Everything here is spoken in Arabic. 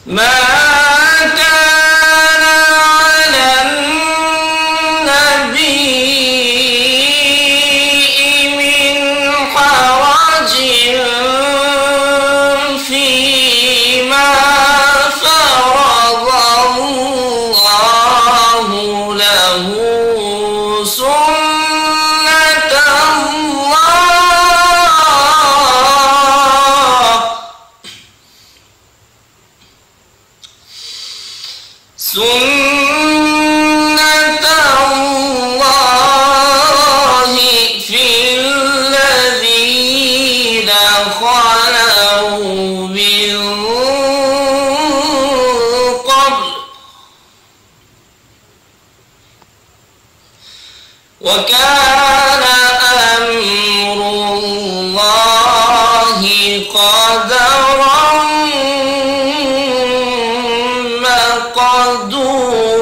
ما كان على النبي من حرج فيما فرض الله له سنة الله في الذين خلوا من قبل وكان أمر الله قدرا مقدورا.